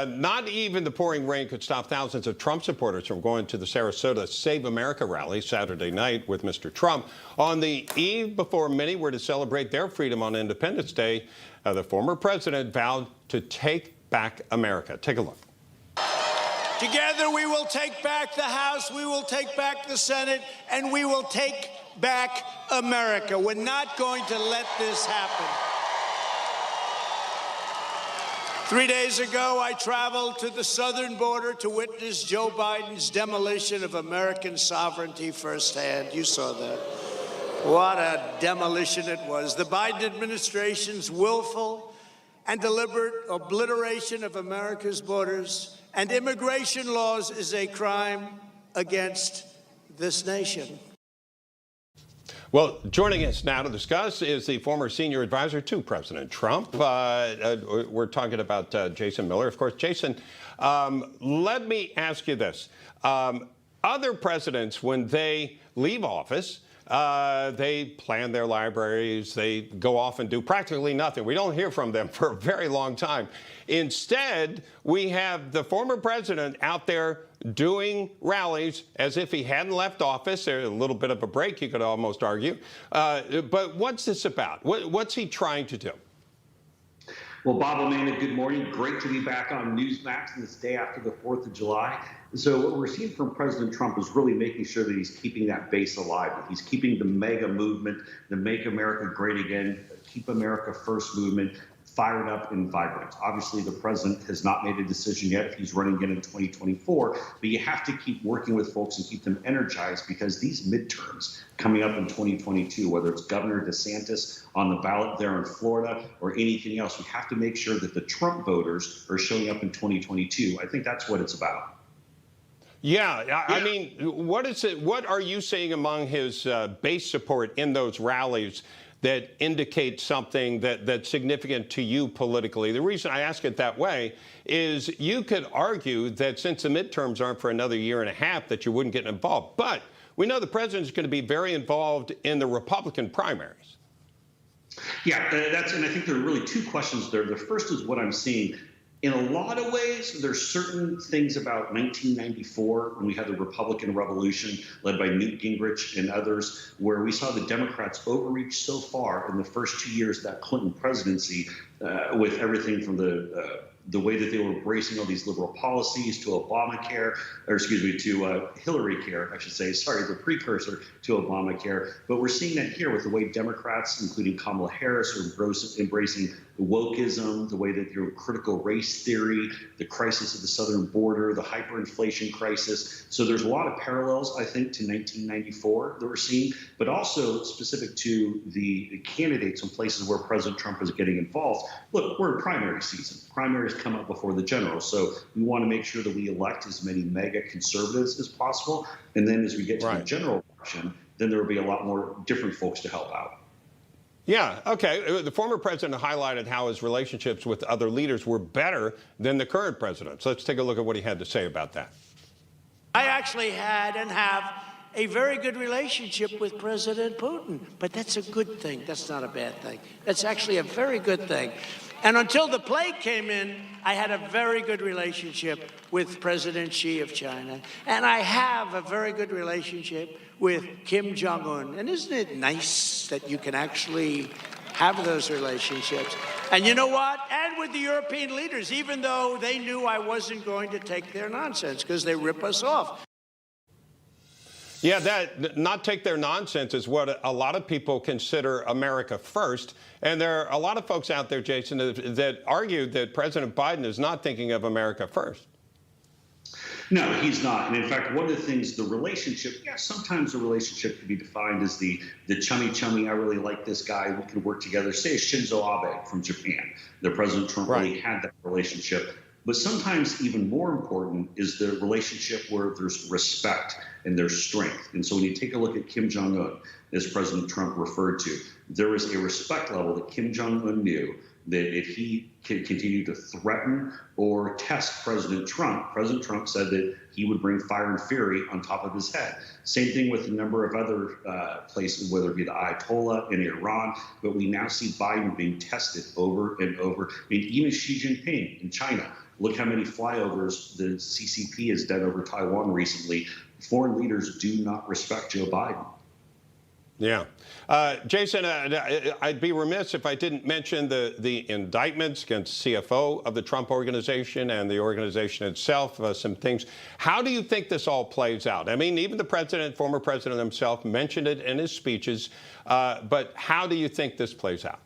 Not even the pouring rain could stop thousands of Trump supporters from going to the Sarasota Save America rally Saturday night with Mr. Trump. On the eve before many were to celebrate their freedom on Independence Day, the former president vowed to take back America. Take a look. Together we will take back the House, we will take back the Senate, and we will take back America. We're not going to let this happen. 3 days ago, I traveled to the southern border to witness Joe Biden's demolition of American sovereignty firsthand. You saw that. What a demolition it was. The Biden administration's willful and deliberate obliteration of America's borders and immigration laws is a crime against this nation. Well, joining us now to discuss is the former senior advisor to President Trump. We're talking about Jason Miller. Of course, Jason, let me ask you this. Other presidents, when they leave office, they plan their libraries, they go off and do practically nothing. We don't hear from them for a very long time. Instead, we have the former president out there doing rallies as if he hadn't left office. There's a little bit of a break, you could almost argue. But what's this about? What's he trying to do? Well, Bob Amanda, good morning. Great to be back on Newsmax this day after the 4th of July. So what we're seeing from President Trump is really making sure that he's keeping that base alive. He's keeping the MAGA movement, the Make America Great Again, Keep America First movement fired up and vibrant. Obviously, the president has not made a decision yet if he's running again in 2024, but you have to keep working with folks and keep them energized because these midterms coming up in 2022, whether it's Governor DeSantis on the ballot there in Florida or anything else, we have to make sure that the Trump voters are showing up in 2022. I think that's what it's about. Yeah, I mean, what is it? What are you seeing among his base support in those rallies that indicate something that's significant to you politically? The reason I ask it that way is you could argue that since the midterms aren't for another year and a half, that you wouldn't get involved. But we know the president is going to be very involved in the Republican primaries. Yeah, and I think there are really two questions there. The first is what I'm seeing. In a lot of ways, there's certain things about 1994 when we had the Republican Revolution led by Newt Gingrich and others, where we saw the Democrats overreach so far in the first 2 years of that Clinton presidency with everything from the way that they were embracing all these liberal policies to Obamacare, or excuse me, to Hillary Care, I should say, sorry, the precursor to Obamacare. But we're seeing that here with the way Democrats, including Kamala Harris, are embracing wokeism, the way that they're critical race theory, the crisis of the southern border, the hyperinflation crisis. So there's a lot of parallels, I think, to 1994 that we're seeing, but also specific to the candidates in places where President Trump is getting involved. Look, we're in primary season. Primaries come up before the general. So we want to make sure that we elect as many mega conservatives as possible. And then as we get to the general election, then there will be a lot more different folks to help out. Yeah, okay. The former president highlighted how his relationships with other leaders were better than the current president. So let's take a look at what he had to say about that. I actually had and have a very good relationship with President Putin, but that's a good thing. That's not a bad thing. That's actually a very good thing. And until the plague came in, I had a very good relationship with President Xi of China. And I have a very good relationship with Kim Jong-un. And isn't it nice that you can actually have those relationships? And you know what? And with the European leaders, even though they knew I wasn't going to take their nonsense because they rip us off. Yeah, that not take their nonsense is what a lot of people consider America first. And there are a lot of folks out there, Jason, that argue that President Biden is not thinking of America first. No, he's not. And in fact, one of the things, the relationship, sometimes the relationship can be defined as the chummy, I really like this guy, we can work together. Say Shinzo Abe from Japan. The President Trump really had that relationship. But sometimes even more important is the relationship where there's respect and there's strength. And so when you take a look at Kim Jong-un, as President Trump referred to, there was a respect level that Kim Jong-un knew that if he could continue to threaten or test President Trump said that he would bring fire and fury on top of his head. Same thing with a number of other places, whether it be the Ayatollah in Iran, but we now see Biden being tested over and over. I mean, even Xi Jinping in China, Look how many flyovers the CCP has done over Taiwan recently. Foreign leaders do not respect Joe Biden. Yeah. Jason, I'd be remiss if I didn't mention the indictments against CFO of the Trump organization and the organization itself, some things. How do you think this all plays out? I mean, even the president, former president himself, mentioned it in his speeches. But how do you think this plays out?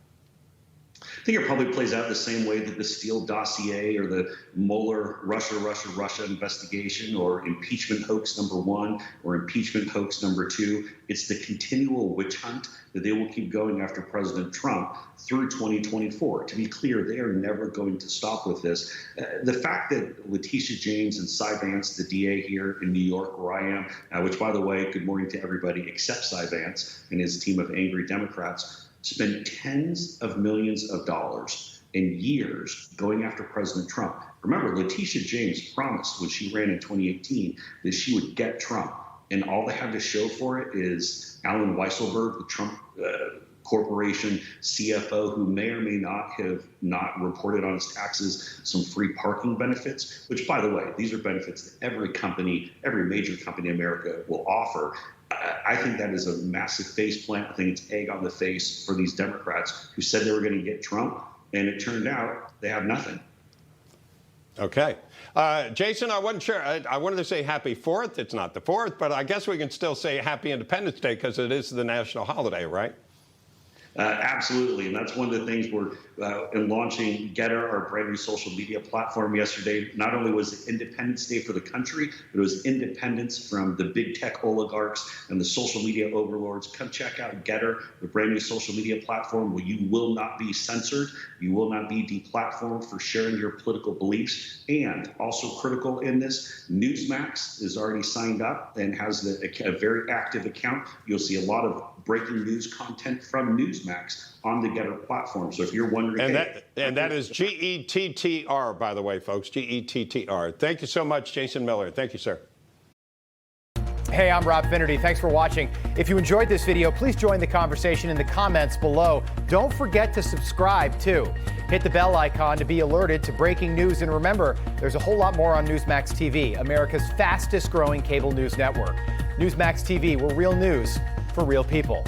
I think it probably plays out the same way that the Steele dossier or the Mueller Russia investigation or impeachment hoax #1 or impeachment hoax #2. It's the continual witch hunt that they will keep going after President Trump through 2024. To be clear, they are never going to stop with this. The fact that Letitia James and Cy Vance, the DA here in New York, where I am, which, by the way, good morning to everybody except Cy Vance and his team of angry Democrats, spent tens of millions of dollars in years going after President Trump. Remember, Letitia James promised when she ran in 2018 that she would get Trump. And all they had to show for it is Alan Weisselberg, the Trump Corporation CFO, who may or may not have not reported on his taxes some free parking benefits, which, by the way, these are benefits that every major company in America will offer. I think that is a massive face plant. I think it's egg on the face for these Democrats who said they were going to get Trump, and it turned out they have nothing. Okay. Jason, I wasn't sure. I wanted to say happy 4th. It's not the 4th, but I guess we can still say happy Independence Day because it is the national holiday, right? Absolutely, and that's one of the things we're in launching GETTR, our brand new social media platform yesterday. Not only was it Independence Day for the country, but it was independence from the big tech oligarchs and the social media overlords. Come check out GETTR, the brand new social media platform where you will not be censored, you will not be deplatformed for sharing your political beliefs. And also critical in this, Newsmax is already signed up and has a very active account. You'll see a lot of breaking news content from Newsmax on the GETTR platform. So if you're wondering, and that is GETTR, by the way, folks, GETTR. Thank you so much, Jason Miller. Thank you, sir. Hey, I'm Rob Finnerty. Thanks for watching. If you enjoyed this video, please join the conversation in the comments below. Don't forget to subscribe, too. Hit the bell icon to be alerted to breaking news. And remember, there's a whole lot more on Newsmax TV, America's fastest growing cable news network. Newsmax TV, we're real news for real people.